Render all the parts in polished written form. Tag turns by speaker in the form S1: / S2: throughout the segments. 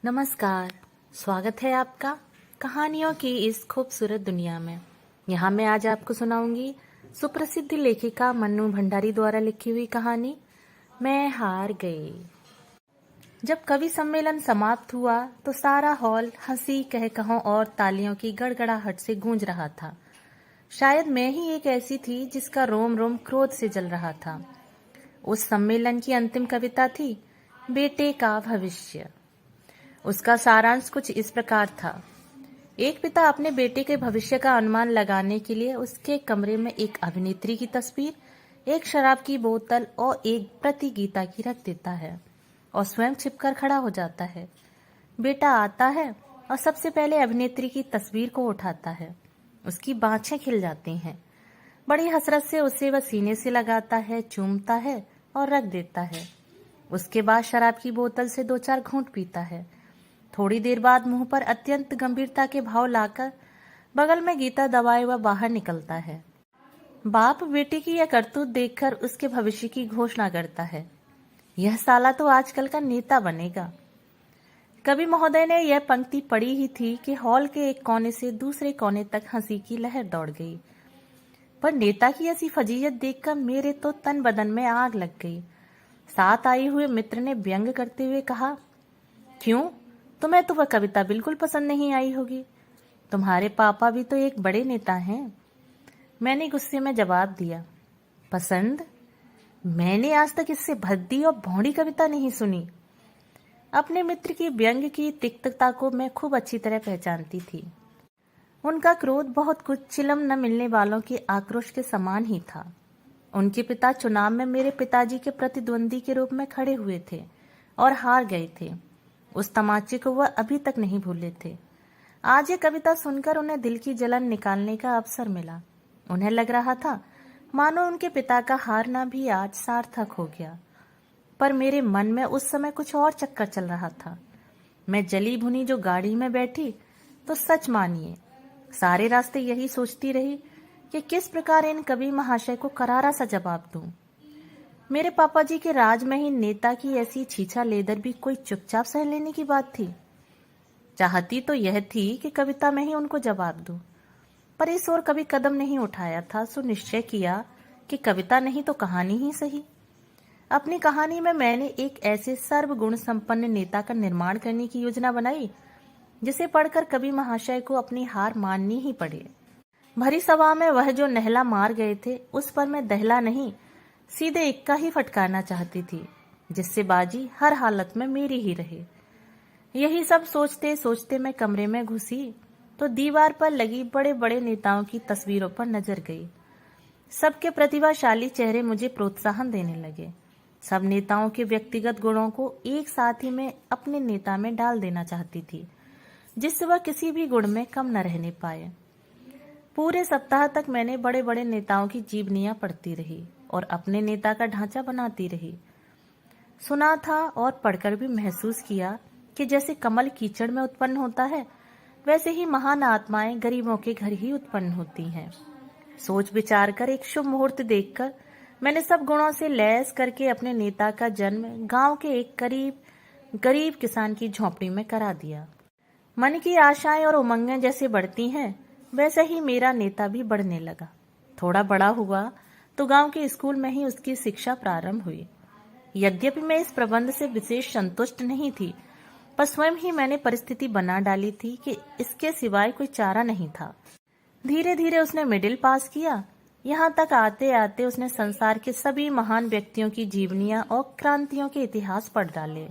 S1: नमस्कार। स्वागत है आपका कहानियों की इस खूबसूरत दुनिया में। यहाँ मैं आज आपको सुनाऊंगी सुप्रसिद्ध लेखिका मन्नू भंडारी द्वारा लिखी हुई कहानी मैं हार गई। जब कवि सम्मेलन समाप्त हुआ तो सारा हॉल हंसी कहकहों और तालियों की गड़गड़ाहट से गूंज रहा था। शायद मैं ही एक ऐसी थी जिसका रोम रोम क्रोध से जल रहा था। उस सम्मेलन की अंतिम कविता थी बेटे का भविष्य। उसका सारांश कुछ इस प्रकार था। एक पिता अपने बेटे के भविष्य का अनुमान लगाने के लिए उसके कमरे में एक अभिनेत्री की तस्वीर, एक शराब की बोतल और एक प्रति गीता की रख देता है और स्वयं छिपकर खड़ा हो जाता है। बेटा आता है और सबसे पहले अभिनेत्री की तस्वीर को उठाता है। उसकी बाँछें खिल जाती हैं। बड़ी हसरत से उसे वह सीने से लगाता है, चूमता है और रख देता है। उसके बाद शराब की बोतल से 2-4 घूंट पीता है। थोड़ी देर बाद मुंह पर अत्यंत गंभीरता के भाव लाकर बगल में गीता दबाए वह बाहर निकलता है। बाप बेटे की यह करतूत देखकर उसके भविष्य की घोषणा करता है, यह साला तो आजकल का नेता बनेगा। कवि महोदय ने यह पंक्ति पढ़ी ही थी कि हॉल के एक कोने से दूसरे कोने तक हंसी की लहर दौड़ गई। पर नेता की ऐसी फजीयत देखकर मेरे तो तन बदन में आग लग गई। साथ आए हुए मित्र ने व्यंग करते हुए कहा, क्यों, तुम्हें तो वह कविता बिल्कुल पसंद नहीं आई होगी। तुम्हारे पापा भी तो एक बड़े नेता हैं। मैंने गुस्से में जवाब दिया, पसंद? मैंने आज तक इससे भद्दी और भौंडी कविता नहीं सुनी। अपने मित्र की व्यंग की तिक्तता को मैं खूब अच्छी तरह पहचानती थी। उनका क्रोध बहुत कुछ चिलम न मिलने वालों के आक्रोश के समान ही था। उनके पिता चुनाव में मेरे पिताजी के प्रतिद्वंदी के रूप में खड़े हुए थे और हार गए थे। उस तमाचे को वह अभी तक नहीं भूले थे। आज ये कविता सुनकर उन्हें दिल की जलन निकालने का अवसर मिला। उन्हें लग रहा था मानो उनके पिता का हारना भी आज सार्थक हो गया। पर मेरे मन में उस समय कुछ और चक्कर चल रहा था। मैं जली भुनी जो गाड़ी में बैठी तो सच मानिए सारे रास्ते यही सोचती रही कि किस प्रकार इन कवि महाशय को करारा सा जवाब दूं। मेरे पापा जी के राज में ही नेता की ऐसी छीछा लेदर भी कोई चुपचाप सह लेने की बात थी। चाहती तो यह थी कि कविता में ही उनको जवाब दूं, पर इस ओर कभी कदम नहीं उठाया था। सो निश्चय किया कि कविता नहीं तो कहानी ही सही। अपनी कहानी में मैंने एक ऐसे सर्वगुण संपन्न नेता का निर्माण करने की योजना बनाई जिसे पढ़कर कवि महाशय को अपनी हार माननी ही पड़े। भरी सभा में वह जो नहला मार गए थे उस पर मैं दहला नहीं सीधे इक्का ही फटकारना चाहती थी, जिससे बाजी हर हालत में मेरी ही रहे। यही सब सोचते सोचते मैं कमरे में घुसी तो दीवार पर लगी बड़े बड़े नेताओं की तस्वीरों पर नजर गई। सबके प्रतिभाशाली चेहरे मुझे प्रोत्साहन देने लगे। सब नेताओं के व्यक्तिगत गुणों को एक साथ ही मैं अपने नेता में डाल देना चाहती थी, जिससे वह किसी भी गुण में कम न रहने पाए। पूरे सप्ताह तक मैंने बड़े बड़े नेताओं की जीवनियां पढ़ती रही और अपने नेता का ढांचा बनाती रही। सुना था और पढ़कर भी महसूस किया कि जैसे कमल कीचड़ में उत्पन्न होता है, वैसे ही महान आत्माएं गरीबों के घर ही उत्पन्न होती हैं। सोच विचार कर एक शुभ मुहूर्त देखकर मैंने सब गुणों से लैस करके अपने नेता का जन्म गांव के एक गरीब किसान की झोंपड़ी में करा दिया। मन की आशाएं और उमंगें जैसे बढ़ती हैं, वैसे ही मेरा नेता भी बढ़ने लगा। थोड़ा बड़ा हुआ तो गांव के स्कूल में ही उसकी शिक्षा प्रारंभ हुई। यद्यपि मैं इस प्रबंध से विशेष संतुष्ट नहीं थी, पर स्वयं ही मैंने परिस्थिति बना डाली थी कि इसके सिवाय कोई चारा नहीं था। धीरे धीरे उसने मिडिल पास किया। यहाँ तक आते आते उसने संसार के सभी महान व्यक्तियों की जीवनियां और क्रांतियों के इतिहास पढ़ डाले।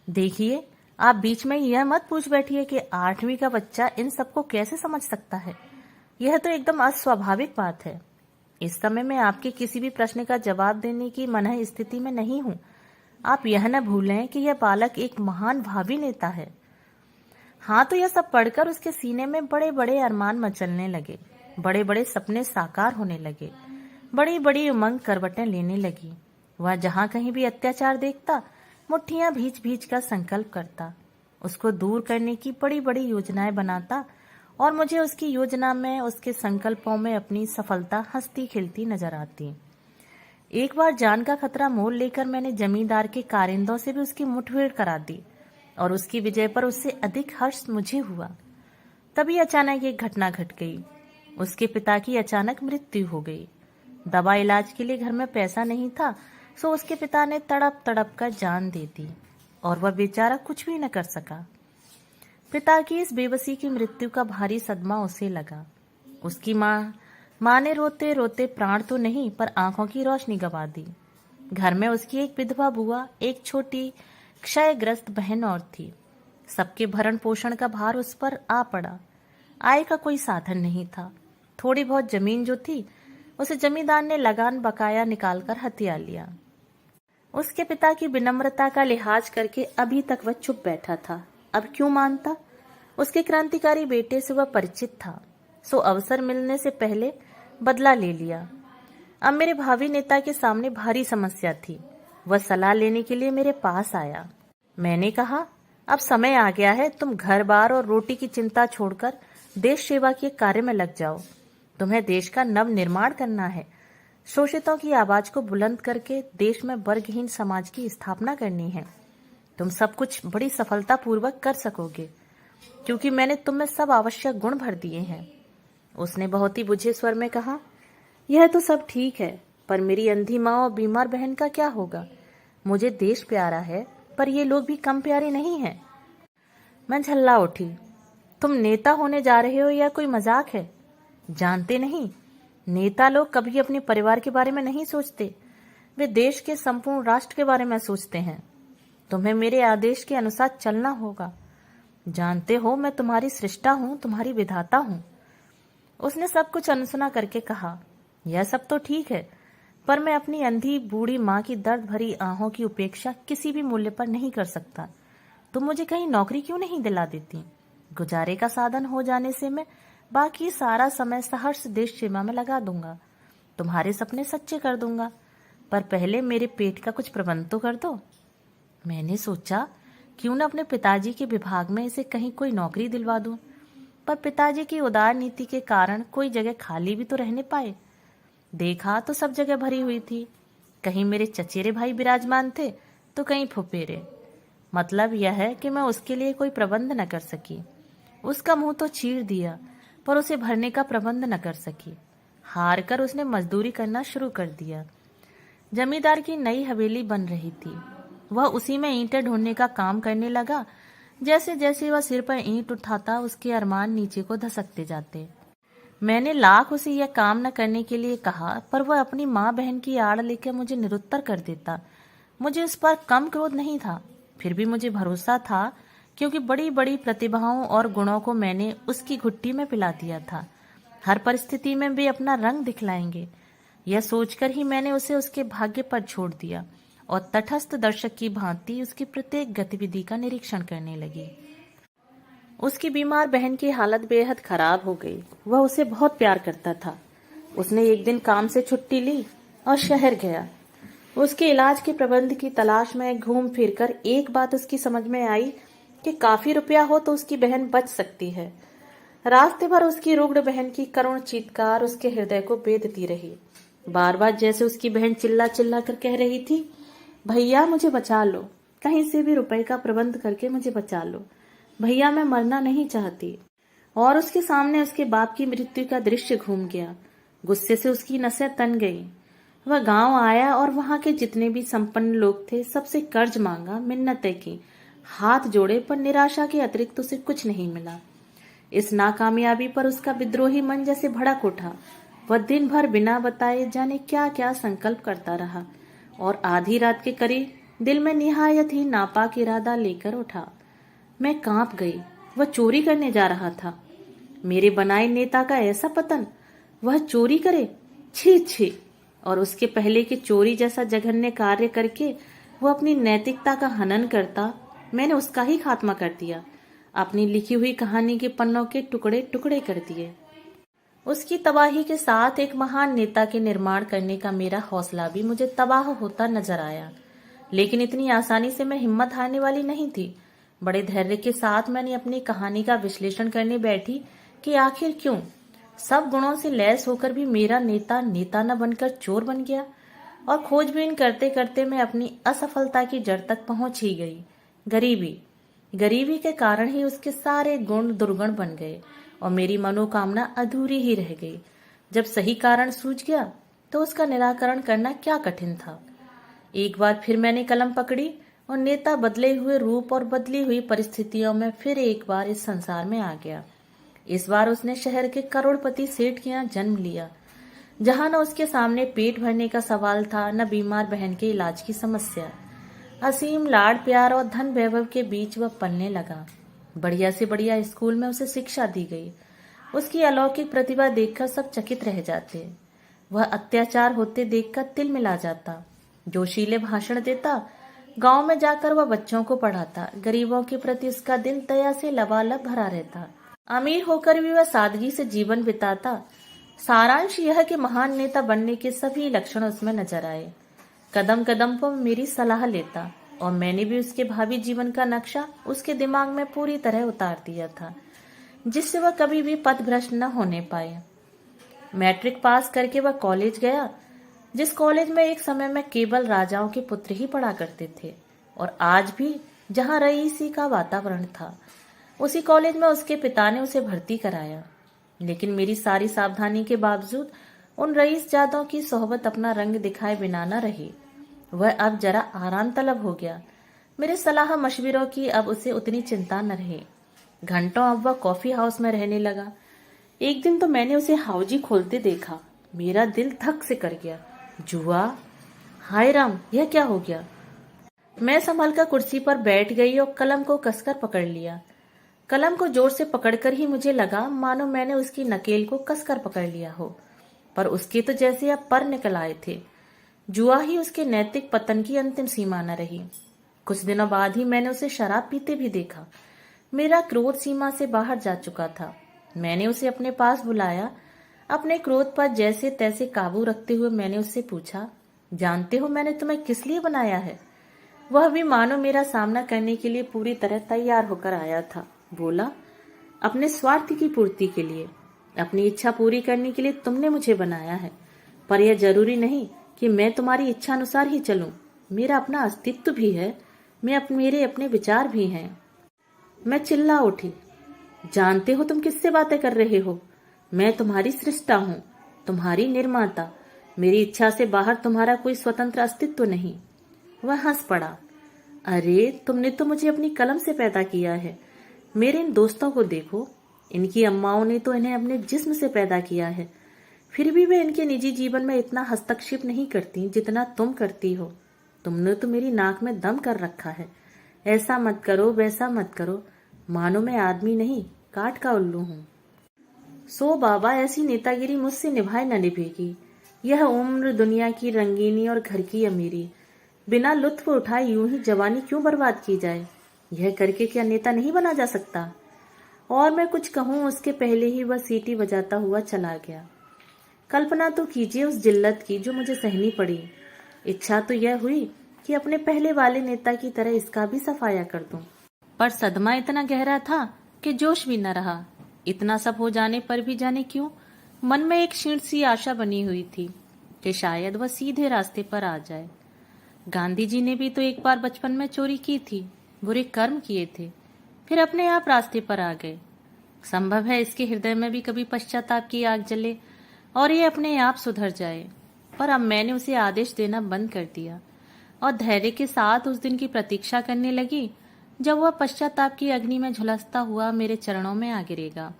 S1: देखिए, आप बीच में यह मत पूछ बैठिए कि 8वीं का बच्चा इन सबको कैसे समझ सकता है। यह तो एकदम अस्वाभाविक बात है। इस समय मैं आपके किसी भी प्रश्न का जवाब देने की मनह स्थिति में नहीं हूँ। आप यह न भूलें कि यह बालक एक महान भावी नेता है। हाँ, तो यह सब पढ़कर उसके सीने में बड़े बड़े अरमान मचलने लगे, बड़े बड़े सपने साकार होने लगे, बड़ी बड़ी उमंग करवटें लेने लगी। वह जहाँ कहीं भी अत्याचार देखता, मुट्ठियां भींच भींच कर संकल्प करता, उसको दूर करने की बड़ी बड़ी योजनाएं बनाता और मुझे उसकी योजना में, उसके संकल्पों में अपनी सफलता हंसती खिलती नजर आती। एक बार जान का खतरा मोल लेकर मैंने जमींदार के कारिंदों से भी उसकी मुठभेड़ करा दी। और उसकी विजय पर उससे अधिक हर्ष मुझे हुआ। तभी अचानक एक घटना घट गई। उसके पिता की अचानक मृत्यु हो गई। दवा इलाज के लिए घर में पैसा नहीं था, सो उसके पिता ने तड़प तड़प कर जान दे दी और वह बेचारा कुछ भी न कर सका। पिता की इस बेबसी की मृत्यु का भारी सदमा उसे लगा। उसकी माँ ने रोते रोते प्राण तो नहीं पर आंखों की रोशनी गंवा दी। घर में उसकी एक विधवा बुआ, एक छोटी क्षयग्रस्त बहन और थी। सबके भरण पोषण का भार उस पर आ पड़ा। आय का कोई साधन नहीं था। थोड़ी बहुत जमीन जो थी उसे जमींदार ने लगान बकाया निकालकर हथिया लिया। उसके पिता की विनम्रता का लिहाज करके अभी तक वह चुप बैठा था। अब क्यों मानता? उसके क्रांतिकारी बेटे से वह परिचित था, सो अवसर मिलने से पहले बदला ले लिया। अब मेरे भावी नेता के सामने भारी समस्या थी। वह सलाह लेने के लिए मेरे पास आया। मैंने कहा, अब समय आ गया है, तुम घर बार और रोटी की चिंता छोड़कर देश सेवा के कार्य में लग जाओ। तुम्हें देश का नव निर्माण करना है। शोषितों की आवाज को बुलंद करके देश में वर्गहीन समाज की स्थापना करनी है। तुम सब कुछ बड़ी सफलता पूर्वक कर सकोगे, क्योंकि मैंने तुम में सब आवश्यक गुण भर दिए हैं। उसने बहुत ही बुझे स्वर में कहा, यह तो सब ठीक है, पर मेरी अंधी माँ और बीमार बहन का क्या होगा? मुझे देश प्यारा है, पर ये लोग भी कम प्यारे नहीं हैं। मैं झल्ला उठी। तुम नेता होने जा रहे हो या कोई मजाक है? जानते नहीं, नेता लोग कभी अपने परिवार के बारे में नहीं सोचते, वे देश के संपूर्ण राष्ट्र के बारे में सोचते हैं। तुम्हें मेरे आदेश के अनुसार चलना होगा। जानते हो, मैं तुम्हारी सृष्टा हूँ, तुम्हारी विधाता हूँ। उसने सब कुछ अनसुना करके कहा, यह सब तो ठीक है, पर मैं अपनी अंधी बूढ़ी माँ की दर्द भरी आहों की उपेक्षा किसी भी मूल्य पर नहीं कर सकता। तुम मुझे कहीं नौकरी क्यों नहीं दिला देती? गुजारे का साधन हो जाने से मैं बाकी सारा समय सहर्ष देश सेवा में लगा दूंगा। तुम्हारे सपने सच्चे कर दूंगा, पर पहले मेरे पेट का कुछ प्रबंध तो कर दो। मैंने सोचा, क्यों न अपने पिताजी के विभाग में इसे कहीं कोई नौकरी दिलवा दूं, पर पिताजी की उदार नीति के कारण कोई जगह खाली भी तो रहने पाए। देखा तो सब जगह भरी हुई थी। कहीं मेरे चचेरे भाई विराजमान थे तो कहीं फुफेरे। मतलब यह है कि मैं उसके लिए कोई प्रबंध न कर सकी। उसका मुंह तो चीर दिया, पर उसे भरने का प्रबंध न कर सकी। हार कर उसने मजदूरी करना शुरू कर दिया। जमींदार की नई हवेली बन रही थी। वह उसी में ईंटें ढूंढने का काम करने लगा। जैसे जैसे वह सिर पर ईंट उठाता, उसके अरमान नीचे को धसकते जाते। मैंने लाख उसे यह काम न करने के लिए कहा, पर वह अपनी माँ बहन की आड़ लेकर मुझे निरुत्तर कर देता। मुझे उस पर कम क्रोध नहीं था, फिर भी मुझे भरोसा था, क्योंकि बड़ी बड़ी प्रतिभाओं और गुणों को मैंने उसकी घुट्टी में पिला दिया था। हर परिस्थिति में वे अपना रंग दिखलाएंगे। यह सोचकर ही मैंने उसे उसके भाग्य पर छोड़ दिया और तटस्थ दर्शक की भांति उसकी प्रत्येक गतिविधि का निरीक्षण करने लगी। उसकी बीमार बहन की हालत बेहद खराब हो गई। वह उसे बहुत प्यार करता था। उसने एक दिन काम से छुट्टी ली और शहर गया। उसके इलाज के प्रबंध की तलाश में घूम फिरकर एक बात उसकी समझ में आई कि काफी रुपया हो तो उसकी बहन बच सकती है। रास्ते भर उसकी रुग्ण बहन की करुण चीत्कार उसके हृदय को बेधती रही। बार बार जैसे उसकी बहन चिल्ला चिल्ला कर कह रही थी, भैया मुझे बचा लो, कहीं से भी रुपए का प्रबंध करके मुझे बचा लो भैया, मैं मरना नहीं चाहती। और उसके सामने उसके बाप की मृत्यु का दृश्य घूम गया। गुस्से से उसकी नसें तन गई। वह गांव आया और वहां के जितने भी संपन्न लोग थे सबसे कर्ज मांगा, मिन्नतें की, हाथ जोड़े, पर निराशा के अतिरिक्त उसे कुछ नहीं मिला। इस नाकामयाबी पर उसका विद्रोही मन जैसे भड़क उठा। वह दिन भर बिना बताए जाने क्या क्या संकल्प करता रहा और आधी रात के करीब दिल में निहायत ही नापाक इरादा लेकर उठा। मैं कांप गई। वह चोरी करने जा रहा था। मेरे बनाए नेता का ऐसा पतन, वह चोरी करे, छी छी। और उसके पहले के चोरी जैसा जघन्य कार्य करके वह अपनी नैतिकता का हनन करता, मैंने उसका ही खात्मा कर दिया। अपनी लिखी हुई कहानी के पन्नों के टुकड़े टुकड़े कर दिए। उसकी तबाही के साथ एक महान नेता के निर्माण करने का मेरा हौसला भी मुझे तबाह होता नजर आया। लेकिन इतनी आसानी से मैं हिम्मत हारने वाली नहीं थी। बड़े धैर्य के साथ मैंने अपनी कहानी का विश्लेषण करने बैठी कि आखिर क्यों सब गुणों से लैस होकर भी मेरा नेता नेता न बनकर चोर बन गया। और खोजबीन करते करते मैं अपनी असफलता की जड़ तक पहुंच ही गई। गरीबी, गरीबी के कारण ही उसके सारे गुण दुर्गुण बन गए और मेरी मनोकामना अधूरी ही रह गई। जब सही कारण सूझ गया तो उसका निराकरण करना क्या कठिन था। एक बार फिर मैंने कलम पकड़ी और नेता बदले हुए रूप और बदली हुई परिस्थितियों में फिर एक बार इस संसार में आ गया। इस बार उसने शहर के करोड़पति सेठ के यहाँ जन्म लिया, जहां न उसके सामने पेट भरने का सवाल था, न बीमार बहन के इलाज की समस्या। असीम लाड़ प्यार और धन वैभव के बीच वह पलने लगा। बढ़िया से बढ़िया स्कूल में उसे शिक्षा दी गई। उसकी अलौकिक प्रतिभा देखकर सब चकित रह जाते। वह अत्याचार होते देखकर तिल मिला जाता। जोशीले भाषण देता। गांव में जाकर वह बच्चों को पढ़ाता। गरीबों के प्रति उसका दिल दया से लबालब भरा रहता। अमीर होकर भी वह सादगी से जीवन बिताता। सारांश यह कि महान नेता बनने के सभी लक्षण उसमें नजर आए। कदम कदम पर मेरी सलाह लेता और मैंने भी उसके भावी जीवन का नक्शा उसके दिमाग में पूरी तरह उतार दिया था, जिससे वह कभी भी पथभ्रष्ट न होने पाए। मैट्रिक पास करके वह कॉलेज गया, जिस कॉलेज में एक समय में केवल राजाओं के पुत्र ही पढ़ा करते थे और आज भी जहां रईसी का वातावरण था, उसी कॉलेज में उसके पिता ने उसे भर्ती कराया। लेकिन मेरी सारी सावधानी के बावजूद उन रईस जादों की सोहबत अपना रंग दिखाए बिना न रही। वह अब जरा आराम तलब हो गया। मेरे सलाह मशविरों की अब उसे उतनी चिंता न रही। घंटों अब वह कॉफी हाउस में रहने लगा। एक दिन तो मैंने उसे हाउजी खोलते देखा। मेरा दिल धक से कर गया। जुआ? हाय राम, यह क्या हो गया? मैं संभल कर कुर्सी पर बैठ गई और कलम को कसकर पकड़ लिया। कलम को जोर से पकड़कर ही मुझे लगा मानो मैंने उसकी नकेल को कसकर पकड़ लिया हो, पर उसके तो जैसे अब पर निकल आए थे। जुआ ही उसके नैतिक पतन की अंतिम सीमा न रही। कुछ दिनों बाद ही मैंने उसे शराब पीते भी देखा। मेरा क्रोध सीमा से बाहर जा चुका था। मैंने उसे अपने पास बुलाया। अपने क्रोध पर जैसे तैसे काबू रखते हुए मैंने उससे पूछा, जानते हो मैंने तुम्हें किस लिए बनाया है? वह भी मानो मेरा सामना करने के लिए पूरी तरह तैयार होकर आया था। बोला, अपने स्वार्थ की पूर्ति के लिए, अपनी इच्छा पूरी करने के लिए तुमने मुझे बनाया है, पर यह जरूरी नहीं कि मैं तुम्हारी इच्छा अनुसार ही चलूं। मेरा अपना अस्तित्व भी है, मेरे अपने विचार भी हैं। मैं चिल्ला उठी, जानते हो तुम किससे बातें कर रहे हो? मैं तुम्हारी सृष्टा हूँ, तुम्हारी निर्माता। मेरी इच्छा से बाहर तुम्हारा कोई स्वतंत्र अस्तित्व नहीं। वह हंस पड़ा। अरे, तुमने तो मुझे अपनी कलम से पैदा किया है। मेरे इन दोस्तों को देखो, इनकी अम्माओं ने तो इन्हें अपने जिस्म से पैदा किया है, फिर भी वे इनके निजी जीवन में इतना हस्तक्षेप नहीं करती जितना तुम करती हो। तुमने तो मेरी नाक में दम कर रखा है। ऐसा मत करो, वैसा मत करो, मानो मैं आदमी नहीं, काठ का उल्लू हूँ। सो बाबा, ऐसी नेतागिरी मुझसे निभाए न निभेगी। यह उम्र, दुनिया की रंगीनी और घर की अमीरी, बिना लुत्फ उठाए यूं ही जवानी क्यों बर्बाद की जाए? यह करके क्या नेता नहीं बना जा सकता? और मैं कुछ कहूं उसके पहले ही वह सीटी बजाता हुआ चला गया। कल्पना तो कीजिए उस जिल्लत की जो मुझे सहनी पड़ी। इच्छा तो यह हुई कि अपने पहले वाले नेता की तरह इसका भी सफाया कर दूं, पर सदमा इतना गहरा था कि जोश भी न रहा। इतना सब हो जाने पर भी जाने क्यों मन में एक क्षीण सी आशा बनी हुई थी कि शायद वह सीधे रास्ते पर आ जाए। गांधी जी ने भी तो एक बार बचपन में चोरी की थी, बुरे कर्म किए थे, फिर अपने आप रास्ते पर आ गए। संभव है इसके हृदय में भी कभी पश्चाताप की आग जले और ये अपने आप सुधर जाए। पर अब मैंने उसे आदेश देना बंद कर दिया और धैर्य के साथ उस दिन की प्रतीक्षा करने लगी जब वह पश्चाताप की अग्नि में झुलसता हुआ मेरे चरणों में आ गिरेगा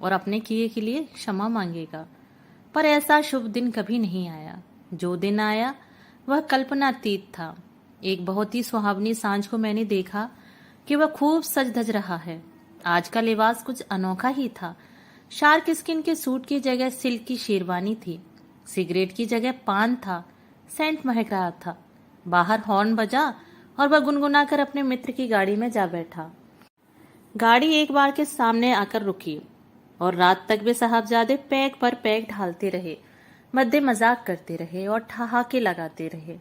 S1: और अपने किए के लिए क्षमा मांगेगा। पर ऐसा शुभ दिन कभी नहीं आया। जो दिन आया वह कल्पनातीत था। एक बहुत ही सुहावनी सांझ को मैंने देखा कि वह खूब सज धज रहा है। आज का लिबास कुछ अनोखा ही था। शार्क स्किन के सूट की जगह सिल्क की शेरवानी थी। सिगरेट की जगह पान था। सेंट महक रहा था। बाहर हॉर्न बजा और वह गुनगुनाकर अपने मित्र की गाड़ी में जा बैठा। गाड़ी एक बार के सामने आकर रुकी और रात तक वे साहबजादे पैक पर पैक ढालते रहे, मद्दे मजाक करते रहे और ठहाके लगाते रहे।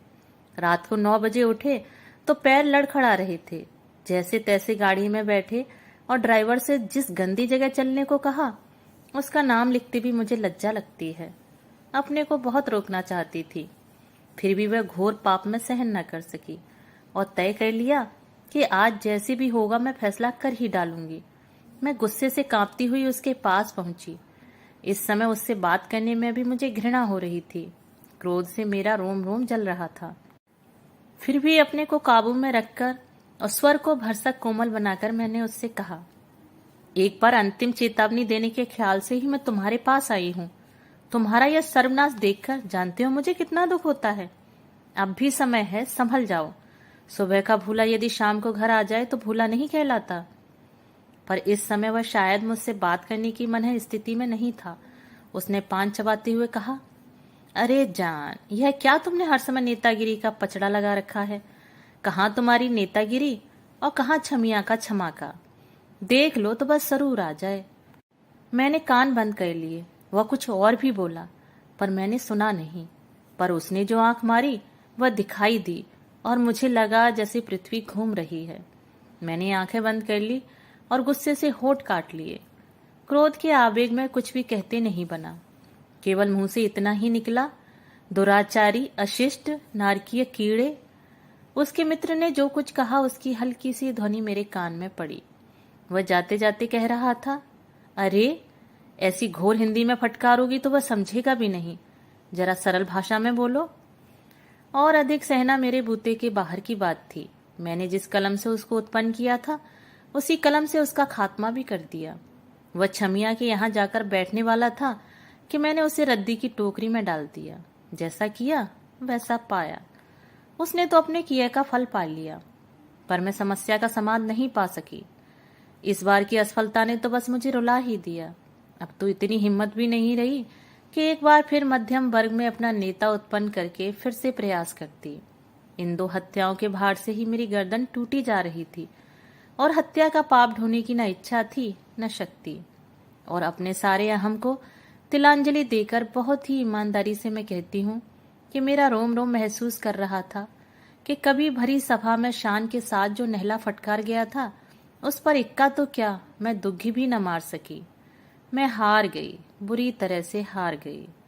S1: रात को 9 बजे उठे तो पैर लड़खड़ा रहे थे। जैसे तैसे गाड़ी में बैठे और ड्राइवर से जिस गंदी जगह चलने को कहा, उसका नाम लिखते भी मुझे लज्जा लगती है। अपने को बहुत रोकना चाहती थी, फिर भी वह घोर पाप में सहन न कर सकी और तय कर लिया कि आज जैसे भी होगा मैं फैसला कर ही डालूंगी। मैं गुस्से से कांपती हुई उसके पास पहुंची। इस समय उससे बात करने में भी मुझे घृणा हो रही थी। क्रोध से मेरा रोम रोम जल रहा था। फिर भी अपने को काबू में रखकर और स्वर को भरसक कोमल बनाकर मैंने उससे कहा, एक बार अंतिम चेतावनी देने के ख्याल से ही मैं तुम्हारे पास आई हूं। तुम्हारा यह सर्वनाश देखकर जानते हो मुझे कितना दुख होता है। अब भी समय है, संभल जाओ। सुबह का भूला यदि शाम को घर आ जाए तो भूला नहीं कहलाता। पर इस समय वह शायद मुझसे बात करने की मनह स्थिति में नहीं था। उसने पान चबाते हुए कहा, अरे जान, यह क्या तुमने हर समय नेतागिरी का पचड़ा लगा रखा है। कहाँ तुम्हारी नेतागिरी और कहाँ छमिया का क्षमा का। देख लो तो बस जरूर आ जाए। मैंने कान बंद कर लिए। वह कुछ और भी बोला पर मैंने सुना नहीं। पर उसने जो आंख मारी वह दिखाई दी और मुझे लगा जैसे पृथ्वी घूम रही है। मैंने आंखें बंद कर ली और गुस्से से होठ काट लिए। क्रोध के आवेग में कुछ भी कहते नहीं बना। केवल मुंह से इतना ही निकला, दुराचारी, अशिष्ट, नारकीय कीड़े। उसके मित्र ने जो कुछ कहा उसकी हल्की सी ध्वनि मेरे कान में पड़ी। वह जाते जाते कह रहा था, अरे ऐसी घोर हिंदी में फटकारोगी तो वह समझेगा भी नहीं। जरा सरल भाषा में बोलो। और अधिक सहना मेरे बूते के बाहर की बात थी। मैंने जिस कलम से उसको उत्पन्न किया था उसी कलम से उसका खात्मा भी कर दिया। वह छमिया के यहाँ जाकर बैठने वाला था कि मैंने उसे रद्दी की टोकरी में डाल दिया। जैसा किया वैसा पाया। उसने तो अपने किए का फल पा लिया, पर मैं समस्या का समाधान नहीं पा सकी। इस बार की असफलता ने तो बस मुझे रुला ही दिया। अब तो इतनी हिम्मत भी नहीं रही कि एक बार फिर मध्यम वर्ग में अपना नेता उत्पन्न करके फिर से प्रयास करती। इन दो हत्याओं के भार से ही मेरी गर्दन टूटी जा रही थी और हत्या का पाप ढोने की न इच्छा थी न शक्ति। और अपने सारे अहम को तिलांजलि देकर बहुत ही ईमानदारी से मैं कहती हूँ कि मेरा रोम रोम महसूस कर रहा था कि कभी भरी सभा में शान के साथ जो नहला फटकार गया था उस पर इक्का तो क्या, मैं दुग्गी भी न मार सकी। मैं हार गई, बुरी तरह से हार गई।